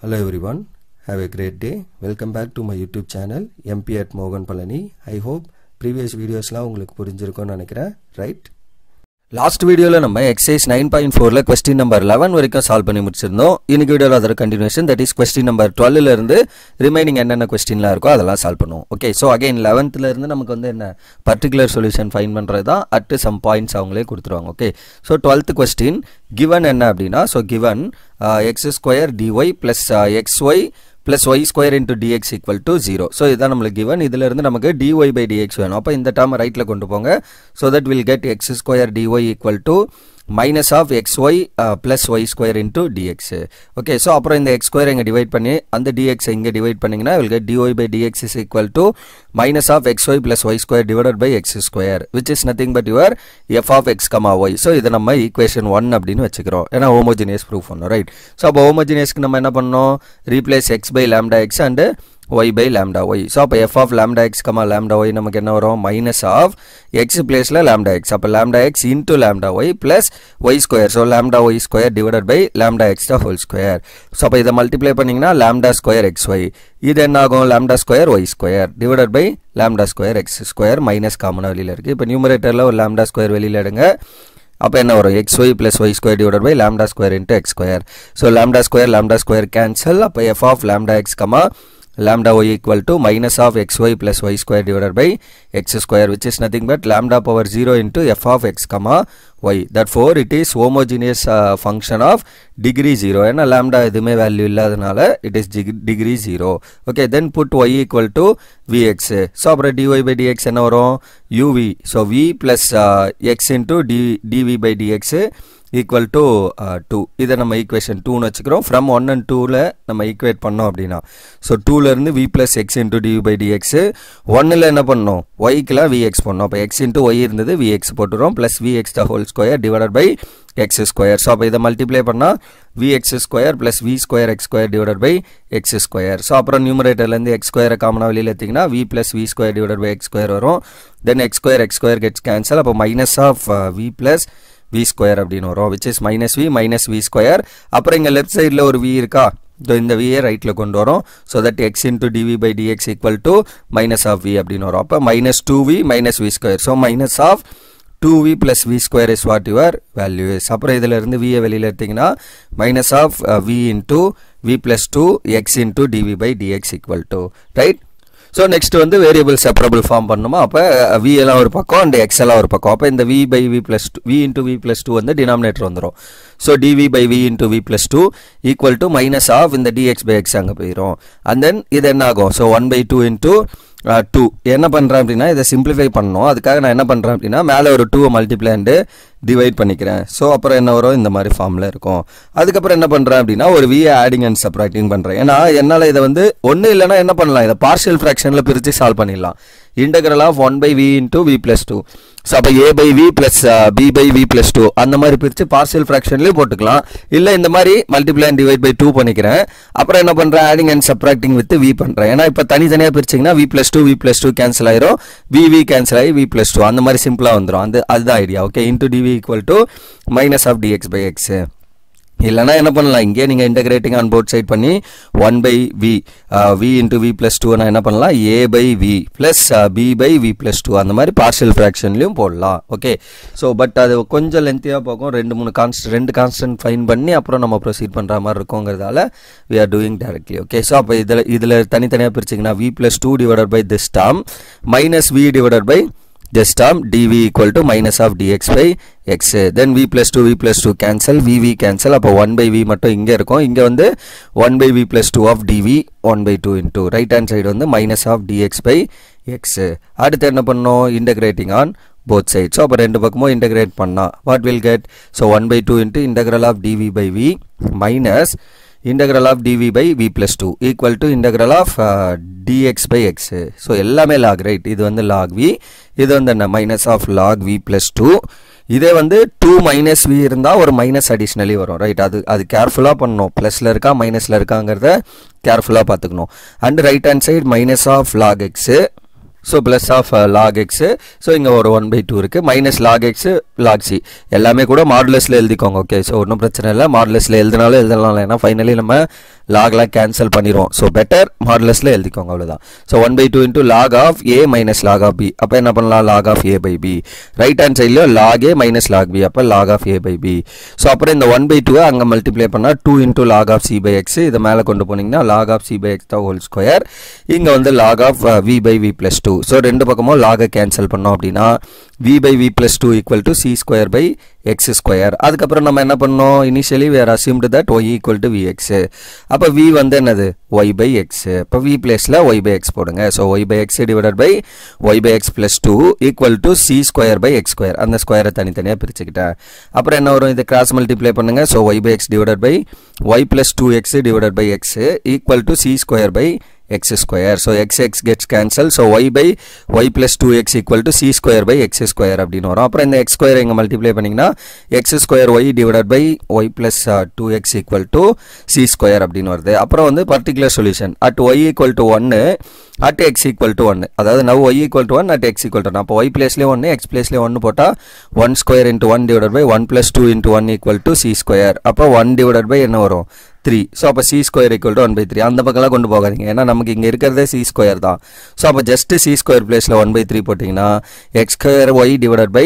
Hello everyone, have a great day. Welcome back to my YouTube channel MP at Mogan Palani. I hope previous videos la உங்களுக்கு புரிஞ்சிருக்கும்னு நினைக்கிறேன், right? Last வீடியோல நம்ம exercise 9.4ல question number 11 வரைக்கும் solve பண்ணி முடிச்சிருந்தோம். இன்னைக்கு வீடியோல அதோட continuation, that is question number 12 ல இருந்து ரிமைனிங் என்னென்ன क्वेश्चनலாம் இருக்கோ அதெல்லாம் சால்வ் பண்ணுவோம். ஓகே, சோ அகைன் 11th ல இருந்து நமக்கு வந்து என்ன பர்టిక్యులர் சொல்யூஷன் ஃபைண்ட் பண்றது தான். அட் சம் பாயிண்ட்ஸ் அவங்களே கொடுத்துருவாங்க. Okay, so 12th question given என்ன அப்படினா, so given x² dy plus xy plus y square into dx equal to 0. So இதான் நம்மளுக்கு given. இதில இருந்து நமக்கு dy by dx வேணும். அப்ப இந்த டேர்ம் ரைட்ல கொண்டு போங்க. So that we'll get x² dy equal to minus of xy plus y square into dx. Okay, so அப்புறம் இந்த x square இங்க டிவைட் பண்ணி அந்த dx இங்க டிவைட் பண்ணீங்கன்னா we'll get dy by dx is equal to minus of xy plus y square divided by x square, which is nothing but your f of x comma y. So இத நம்ம equation 1 அப்படினு வெச்சுக்கிறோம். ஏனா homogeneous proof பண்ணோம், right? So அப்ப homogeneousக்கு நம்ம என்ன பண்ணோம்? replace x by lambda x and y by lambda y. So அப்ப f of lambda x comma lambda y நமக்கு என்ன வரும்? minus of x placeல lambda x. அப்ப lambda x into lambda y plus y square. So lambda y square divided by lambda x the whole square. So அப்ப இத multiply பண்ணீங்கன்னா lambda square xy. இது என்ன ஆகும்? lambda square y square divided by lambda square x square minus காமனா வெளியில இருக்கு. இப்ப நியூமரேட்டர்ல ஒரு lambda square வெளியில எடுங்க. அப்ப என்ன வரும்? xy plus y square divided by lambda square into x square. So lambda square cancel. அப்ப f of lambda x comma lambda y equal to minus of xy plus y square divided by x square, which is nothing but lambda power 0 into f of x comma y. Therefore it is homogeneous function of degree 0. ஏன்னா lambda எதுமே value இல்லாதனால it is degree 0. Okay, then put y equal to vx. So அப்புறம் dy by dx என்ன வரும்? uv. So v plus x into dv by dx equal to 2. இதை நம்ம equation 2 னு வச்சுக்கிறோம். from 1 and 2 ல நம்ம equate பண்ணோம் அப்படின்னா, so 2 ல இருந்து v plus x into dv by dx, 1 ல என்ன பண்ணோம்? y க்குல vx பண்ணோம். அப்ப x into y இருந்தது, vx போட்டுறோம், plus vx the whole square divided by x square. so அப்ப இதை மல்டிப்ளை பண்ணா vx square plus v square x square divided by x square. so அப்புறம் நியூமரேட்டர்ல இருந்து x square காமனா வெளியில எடுத்தீங்கன்னா v plus v square divided by x square வரும். then x square gets cancel. அப்ப minus of v plus v square அப்படினு வரும், which is minus v square. அப்புறம் இங்க லெஃப்ட் சைடுல ஒரு v இருக்கா? இந்த v ஐ ரைட்ல கொண்டு வரோம். so that x into dv by dx equal to minus of v அப்படினு வரும். அப்ப minus 2v minus v square. so minus of 2v plus v square is what your value is. அப்புறம் இதில இருந்து v ஐ வெளியில எடுத்தீங்கன்னா minus of v into v plus 2 x into dv by dx equal to, right? So next வந்து variable separable form பண்ணனுமா? அப்ப v எல்லாம் ஒரு பக்கம் and x எல்லாம் ஒரு பக்கம். அப்ப இந்த v by v plus 2, v into v plus 2 வந்து denominator வந்துரும். So dv by v into v plus 2 equal to minus of இந்த dx by x அங்க போயிரும். And then இது என்ன ஆகும்? So 1 by 2 into 2. என்ன பண்றேன் அப்படினா இதை சிம்பிளிஃபை பண்ணனும். அதுக்காக நான் என்ன பண்றேன் அப்படினா மேலே ஒரு 2 மல்டிப்ளை and டிவைட் பண்ணிக்கிறேன். சோ அப்புறம் என்ன வரும்? இந்த மாதிரி ஃபார்ம்ல இருக்கும். அதுக்கு அப்புறம் என்ன பண்றேன் அப்படினா ஒரு v ஆடிங் and சப்ட்ராக்டிங் பண்றேன். ஏனா என்னால இத வந்து ஒண்ணு இல்லனா என்ன பண்ணலாம்? இத பார்ஷியல் ஃபிராக்ஷன்ல பிரிச்சு சால்வ் பண்ணிடலாம். integral of 1 by v into v plus 2. so அப்ப a by v plus b by v plus 2 அந்த மாதிரி பிரிச்சு பார்ஷியல் ஃபிராக்ஷன்லயே போட்டுக்கலாம். இல்ல இந்த மாதிரி மல்டிப்ளை and டிவைட் by 2 பண்ணிக்கிறேன். அப்புறம் என்ன பண்றேன்? Adding and subtracting with v பண்றேன். ஏனா இப்ப தனித்தனியா பிரிச்சீங்கன்னா v plus 2 கேன்சல் ஆயிரும், v கேன்சல் ஆகி v plus 2 அந்த மாதிரி சிம்பிளா வந்துரும். அதுதான் idea. Okay, into dv equal to minus of dx by x. இல்லனா என்ன பண்ணலாம்? இங்கே நீங்க இன்டகிரேட்டிங் ஆன் போத் சைடு பண்ணி 1 by v into v plus 2 நான் என்ன பண்ணலாம்? a by v plus b by v plus 2 அந்த மாதிரி பார்ஷியல் ஃபிராக்ஷன்லயும் போடலாம். ஓகே, சோ பட் அது கொஞ்சம் லென்த்தியா போகும். ரெண்டு கான்ஸ்டன்ட் ஃபைண்ட் பண்ணி அப்புறம் நம்ம ப்ரோசீட் பண்ற மாதிரி இருக்கும்ங்கிறதால we are doing directly. Okay, so அப்ப இதுல தனித்தனியா பிரிச்சீங்கன்னா v plus 2 divided by this term minus v divided by this term dv equal to minus of dx by x. then v plus 2 cancel, v cancel. அப்ப 1 by v மட்டும் இங்க இருக்கும். இங்க வந்து 1 by v plus 2 of dv 1 by 2 into right hand side வந்து minus of dx by x. அடுத்து என்ன பண்ணோம்? integrating on both sides. so அப்ப ரெண்டு பக்கமும் integrate பண்ணா what will get? so 1 by 2 into integral of dv by v minus integral of dv by v plus 2 equal to integral of dx by x. so எல்லாமே log, right? இது வந்து log v, இது வந்து என்ன? minus of log v plus 2. இதே வந்து 2 minus v இருந்தா ஒரு மைனஸ் அடிஷனலி வரும், ரைட்? அது கேர்ஃபுல்லா பண்ணணும். பிளஸ்ல இருக்கா மைனஸ்ல இருக்காங்கறத கேர்ஃபுல்லா பாத்துக்கணும். and right hand side minus of log x. So plus of log x. So இங்க ஒரு 1 by 2 இருக்கு. minus log x log c. எல்லாமே கூட மாடுலஸ்ல எழுதிக்கோங்க. ஓகே, சோ ஒண்ணும் பிரச்சனை இல்ல. மாடுலஸ்ல எழுதினாலும் எழுதலாம். ஏன்னா ஃபைனலி நம்ம லாக்லாம் கேன்சல் பண்ணிடுவோம். ஸோ பெட்டர் மாடுலஸில் எழுதிக்கோங்க, அவ்வளோதான். So 1/2 into log of A minus log of B. அப்போ என்ன பண்ணலாம், log of A by B. Right hand சைட்லையும் log A minus log B, அப்போ log of A by B. So அப்புறம் இந்த 1/2 அங்கே மல்டிப்ளை பண்ணால் 2 into log of C by X. இதை மேலே கொண்டு போனீங்கன்னா log of C by X தான் ஹோல் ஸ்கொயர். இங்கே வந்து log of v by v plus 2. So ரெண்டு பக்கமும் லாகை கேன்சல் பண்ணோம் அப்படின்னா v by v plus 2 equal to c square by x square. அதுக்கப்புறம் நம்ம என்ன பண்ணோம், initially we are assumed that y equal to vx. அப்போ v வந்து என்னது, y by x. இப்போ v placeல y by x போடுங்க. So y by x divided by y by x plus 2 equal to c square by x square. அந்த ஸ்கொயரை தனித்தனியாக பிரிச்சுக்கிட்டேன். அப்புறம் என்ன வரும், இது கிராஸ் மல்டிப்ளை பண்ணுங்க. So y by x divided by y plus 2x divided by x equal to c square by x square. So x gets cancelled. So y by y plus 2x equal to c square by x square அப்படின்னு வரும். அப்புறம் இந்த x square இங்கே multiply பண்ணிங்கன்னா x square y divided by y plus 2x equal to c square அப்படின்னு வருது. அப்புறம் வந்து particular solution at y equal to 1 at x equal to 1. அதாவது now y equal to 1 at x equal to 1. அப்போ y placeலேயே 1 x placeலேயே 1 போட்டால் 1 square into 1 divided by 1 plus 2 into 1 equal to c square. அப்போ 1 divided by என்ன வரும், 3. So அப்போ C square equal to 1/3. அந்த பக்கம்லாம் கொண்டு போகாதீங்க, ஏன்னா நமக்கு இங்கே இருக்கிறதே சி ஸ்கொயர் தான். ஸோ அப்போ ஜஸ்ட் சி ஸ்கொயர் பிளேஸில் 1/3 போட்டிங்கன்னா x square y divided by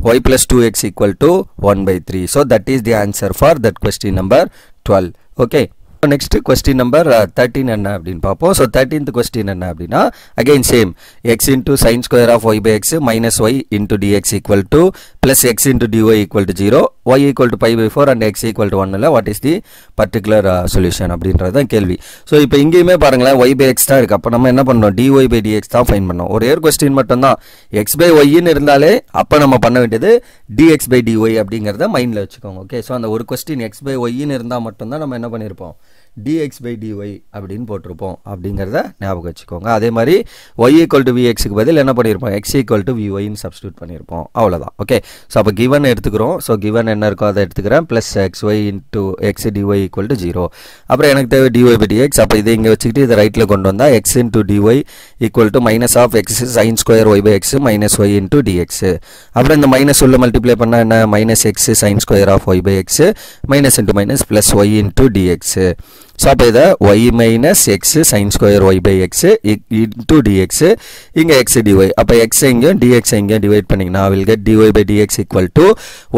y plus 2x equal to 1/3. So that is the answer for that question number 12. Okay, next question number 13 என்ன அப்படின்னு பார்ப்போம். ஸோ 13th கொஸ்டின் என்ன அப்படின்னா again same x into sine square of y by x minus y into dx equal to plus x into dy equal to 0, Y equal to π/4 and X equal to 1. What is the particular solution அப்படின்றது தான் கேள்வி. So இப்போ இங்கேயுமே பாருங்களேன் Y by X தான் இருக்குது. அப்போ நம்ம என்ன பண்ணோம், டிஒய் பை டிஎக்ஸ் தான் ஃபைன் பண்ணோம். ஒரே ஒரு கொஸ்டின் மட்டும் தான் எக்ஸ் பை ஒய்ன்னு இருந்தாலே அப்போ நம்ம பண்ண வேண்டியது டிஎக்ஸ் பை டிஒய் அப்படிங்கிறத மைண்டில் வச்சுக்கோங்க. ஓகே, ஸோ அந்த ஒரு கொஸ்டின் எக்ஸ் பை ஒய்ன்னு இருந்தால் மட்டும்தான் நம்ம என்ன பண்ணியிருப்போம், dx by dy அப்படின்னு போட்டிருப்போம் அப்படிங்கிறத ஞாபகம் வச்சுக்கோங்க. அதே மாதிரி y equal to vxக்கு பதில் என்ன பண்ணியிருப்போம், x equal to vyன்னு சப்ஸ்டியூட் பண்ணியிருப்போம், அவ்வளோதான். ஓகே, ஸோ அப்போ கிவன் எடுத்துக்கிறோம். ஸோ கிவன் என்ன இருக்கோ அதை எடுத்துக்கிறேன். Plus xy into X dy equal to 0. அப்புறம் எனக்கு தேவை dy by dx. அப்போ இதை இங்கே வச்சுக்கிட்டு இதை ரைட்டில் கொண்டு வந்தால் x into dy equal to minus of x sine square y by x minus y into dx. அப்புறம் இந்த மைனஸ் உள்ள மல்டிப்ளை பண்ணால் என்ன, minus x sine square of y by x minus into minus plus y into dx. So அப்போ இதை y minus x sine square y by x into dx, இங்கே x dy. அப்போ x எங்கேயும் dx எங்கேயும் divide பண்ணிங்கன்னா will get dy by dx equal to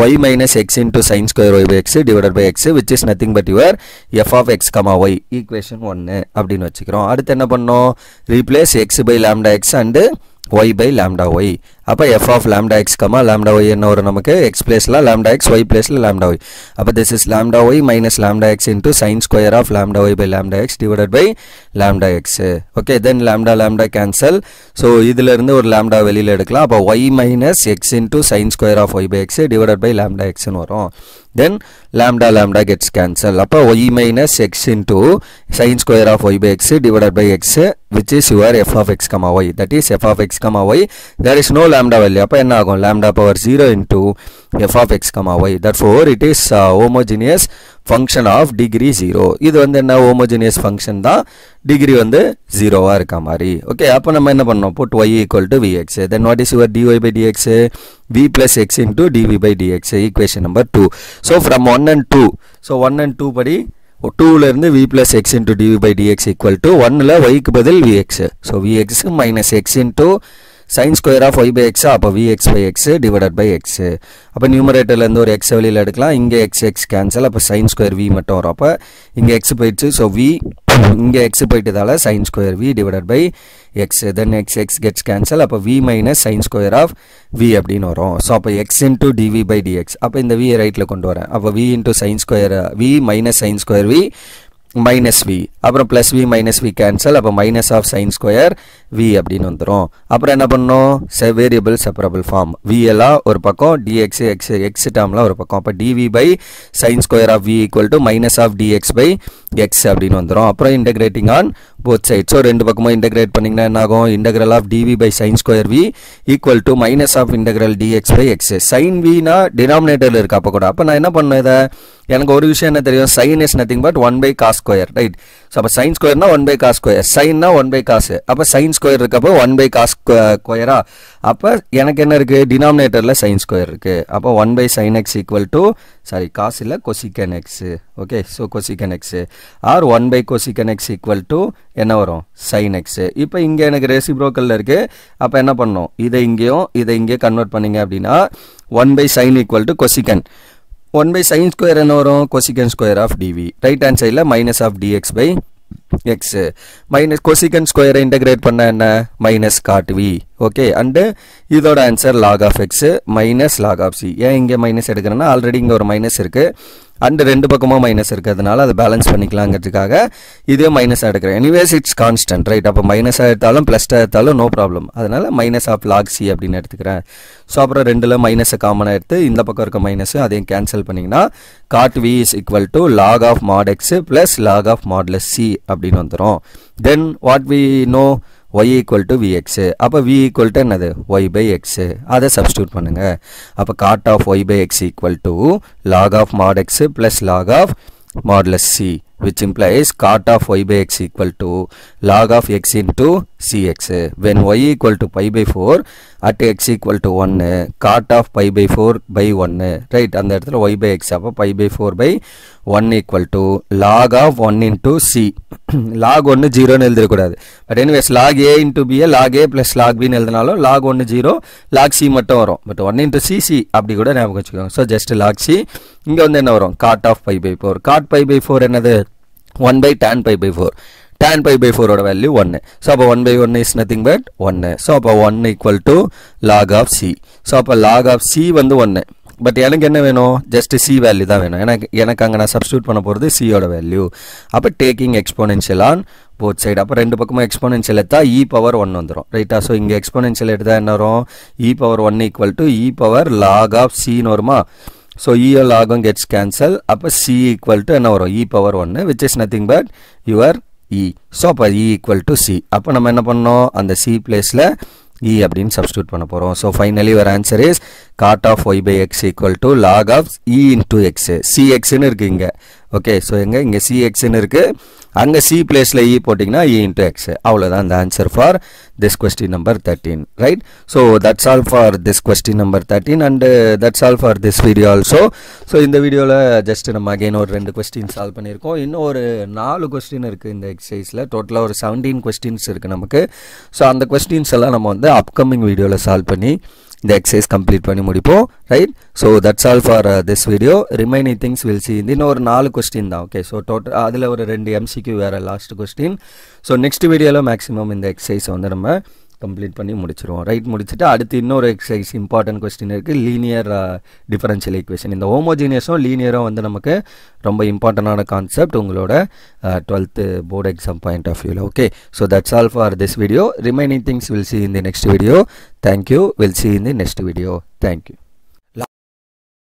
y minus x into sine square y by x divide by x which is nothing but your f of x comma y equation 1 அப்படின்னு வச்சுக்கிறோம். அடுத்து என்ன பண்ணோம், replace x by lambda x and y by lambda y. அப்போ f of lambda x comma lambda y என்ன வரும் நமக்கு, x பிளேஸில் lambda x, y பிளேஸில் lambda y. அப்போ this is lambda y minus lambda x into sin square of lambda y by lambda x divided by lambda x. Okay, then lambda cancel. So இதில் இருந்து ஒரு lambda வெளியில் எடுக்கலாம். அப்போ y minus x into sin square of y by x divided by lambda x வரும். Then lambda gets cancelled. அப்போ y minus x into sin square of y by x divided by x which is your f of x comma y. That is f of x comma y. There is no lambda value. அப்போ என்ன ஆகும், lambda power 0 into f of x comma y. Therefore it is homogeneous function of degree 0. இது வந்து என்ன homogeneous function தான், degree வந்து 0வா இருக்க மாதிரி. ஓகே, அப்போ நம்ம என்ன பண்ணோம், put y equal to vx. Then what is your dy by dx, v plus x into dv by dx, equation number 2. So from 1 and 2, so 1 and 2 படி 2ல இருந்து v plus x into dv by dx equal to 1ல yக்கு பதில் vx. So vx minus x into sin square of y by x, அப்போ vx by x divided by x. அப்போ நியூமரேட்டர்லேருந்து ஒரு x வெளியில் எடுக்கலாம். இங்கே x cancel, அப்போ sin square v மட்டும் வரும். அப்போ இங்கே x போயிடுச்சு. ஸோ v இங்கே x போயிட்டதால sin square v divided by x. then x gets cancel. அப்போ v minus sin square of v அப்படின்னு வரும். ஸோ அப்போ x into dv by dx. அப்போ இந்த v ரைட்டில் கொண்டு வரேன். அப்போ v into sin square v minus sin square v minus v, அப்புறம் plus v minus v cancel. அப்போ minus of sine square v அப்படின்னு வந்துடும். அப்புறம் என்ன பண்ணோம், வேரியபிள் செப்பரபிள் ஃபார்ம், v எல்லாம் ஒரு பக்கம், dx x டேர்ம்லாம் ஒரு பக்கம். அப்போ dv by sine square of v equal to minus of dx by x அப்படின்னு வந்துடும். அப்புறம் இன்டகிரேட்டிங் ஆன் போத் சைட். ஸோ ரெண்டு பக்கமும் இன்டகிரேட் பண்ணிங்கன்னா என்ன ஆகும், integral of dv by sine square v equal to minus of integral dx by x. Sine vனா டினாமினேட்டரில் இருக்கு அப்போ கூட. அப்போ நான் என்ன பண்ணேன், இதை எனக்கு ஒரு விஷயம் என்ன தெரியும், sin is nothing but 1 by cos square, right? So அப்போ sin ஸ்கொயர்னா 1 by cos square, sinனா 1 by cos, அப்போ sin ஸ்கொயர் இருக்கப்போ 1 by cos ஸ்கொயரா, அப்போ எனக்கு என்ன இருக்குது, டினாமினேட்டரில் sin ஸ்கொயர் இருக்குது. அப்போ 1 by sin x equal to, sorry cos இல்லை cosecant x, okay. So cosecant x or 1 by cosecant x equal to என்ன வரும், sin x. இப்போ இங்கே எனக்கு ரெசிப்ரோக்கலில் இருக்குது, அப்போ என்ன பண்ணணும், இதை இங்கே கன்வெர்ட் பண்ணிங்க அப்படின்னா 1 by sin equal to cosecant. 1 by sin square என்ன வரும், cosecant square of dv. Right hand சைடில் minus of dx by x. Minus cosecant ஸ்கொயரை இன்டகிரேட் பண்ண என்ன, minus cot v. Okay. And இதோட answer log of x minus log of c. ஏன் இங்கே minus எடுக்கிறேன்னா already இங்கே ஒரு மைனஸ் இருக்குது அண்டு ரெண்டு பக்கமும் மைனஸ் இருக்கிறதுனால அதை பேலன்ஸ் பண்ணிக்கலாங்கிறதுக்காக இதே மைனஸ் எடுக்கிறேன். Anyways it's constant, right? அப்போ மைனஸாக எடுத்தாலும் ப்ளஸ்டாக எடுத்தாலும் நோ ப்ராப்ளம். அதனால் மைனஸ் ஆஃப் லாக் சி அப்படின்னு எடுத்துக்கிறேன். ஸோ அப்புறம் ரெண்டில் மைனஸை காமனாக எடுத்து இந்த பக்கம் இருக்க மைனஸு அதையும் கேன்சல் பண்ணிங்கன்னா got we is equal to log of mod x plus log of modulus c அப்படின்னு வந்துடும். Then what we know, y equal to vx. அப்போ v equal to என்னது, y by x. அதை substitute பண்ணுங்க. அப்போ cot of y by x equal to log of mod x plus log of modulus c, which implies cot of y by x equal to log of x into cx. When y equal to pi by 4 at x equal to 1, cot of pi by 4 by 1, right? அந்த இடத்துல y by x, அப்போ pi by 4 by 1 equal to log of 1 into c. log 1 0 எழுதிடக்கூடாது. But anyways log a into b, log a plus log b எழுதினாலும் log 1 0, log c மட்டும் வரும். But 1 into c, c அப்படி கூட ஞாபகம் வச்சுக்கோங்க. So just log c. இங்கே வந்து என்ன வரும், cot of pi by 4. cot pi by 4 என்னது, 1 by tan pi by 4. tan pi by 4 ஓட வேல்யூ 1. ஸோ அப்போ 1 by 1 is nothing but 1. So அப்போ 1 equal to log of c. So அப்போ log of c வந்து 1. பட் எனக்கு என்ன வேணும், just C value தான் வேணும். எனக்கு அங்கே நான் சப்ஸ்டியூட் பண்ண போகிறது சியோட வேல்யூ. அப்போ taking exponential on both side. அப்போ ரெண்டு பக்கமும் எக்ஸ்போனென்ஷியல் எடுத்தா இ பவர் 1 வந்துடும், ரைட்டா? ஸோ இங்கே எக்ஸ்போனென்ஷியல் எடுத்தால் என்ன வரும், E power 1 equal to E power log of சின்னு வருமா? ஸோ இ லாகும் கெட்ஸ் கேன்சல். அப்போ சி ஈக்குவல் டு என்ன வரும், E power 1, which is nothing but your E. So அப்போ இ ஈக்குவல் டு சி. அப்போ நம்ம என்ன பண்ணோம், அந்த சி பிளேஸில் e அப்படின்னு சப்ஸ்டியூட் பண்ண போகிறோம். ஸோ ஃபைனலி ஒரு answer is cot of y by x equal to log of e into x. cxன்னு இருக்குது இங்கே, ஓகே. ஸோ இங்கே cxன்னு இருக்குது, அங்கே c பிளேஸில் e போட்டிங்கன்னா e into x. அவ்வளோதான் இந்த answer for this question number 13, right? So that's all for this question number 13 and that's all for this video also. So இந்த வீடியோவில் ஜஸ்ட் நம்ம அகைன் ஒரு 2 கொஸ்டின் சால்வ் பண்ணியிருக்கோம். இன்னும் ஒரு 4 கொஸ்டின் இருக்குது இந்த எக்ஸசைஸில். டோட்டலாக ஒரு 17 கொஸ்டின்ஸ் இருக்குது நமக்கு. ஸோ அந்த கொஸ்டின்ஸ் எல்லாம் நம்ம வந்து அப்கமிங் வீடியோவில் சால்வ் பண்ணி இந்த எக்ஸசைஸ் கம்ப்ளீட் பண்ணி முடிப்போம், right? So that's all for this video. Remaining things will C இந்த இன்னும் ஒரு 4 கொஸ்டின் தான், ஓகே. ஸோ டோட்டல் அதில் ஒரு 2 MCQ வேறு லாஸ்ட் கொஸ்டின். ஸோ நெக்ஸ்ட் வீடியோவில் மேக்ஸிமம் இந்த எக்ஸசைஸை வந்து நம்ம கம்ப்ளீட் பண்ணி முடிச்சிருவோம், ரைட்? முடிச்சுட்டு அடுத்து இன்னொரு எக்ஸசைஸ் இம்பார்ட்டன்ட் கொஸ்டின் இருக்குது, லீனியர் டிஃபரன்ஷியல் ஈக்குவேஷன். இந்த ஹோமோஜீனியஸும் லீனியரும் வந்து நமக்கு ரொம்ப இம்பார்ட்டண்டான கான்செப்ட் உங்களோட 12th board exam point of வியூவில், okay. So that's all for this video. Remaining things will see in the next video. Thank you. Will see in the next video. Thank you.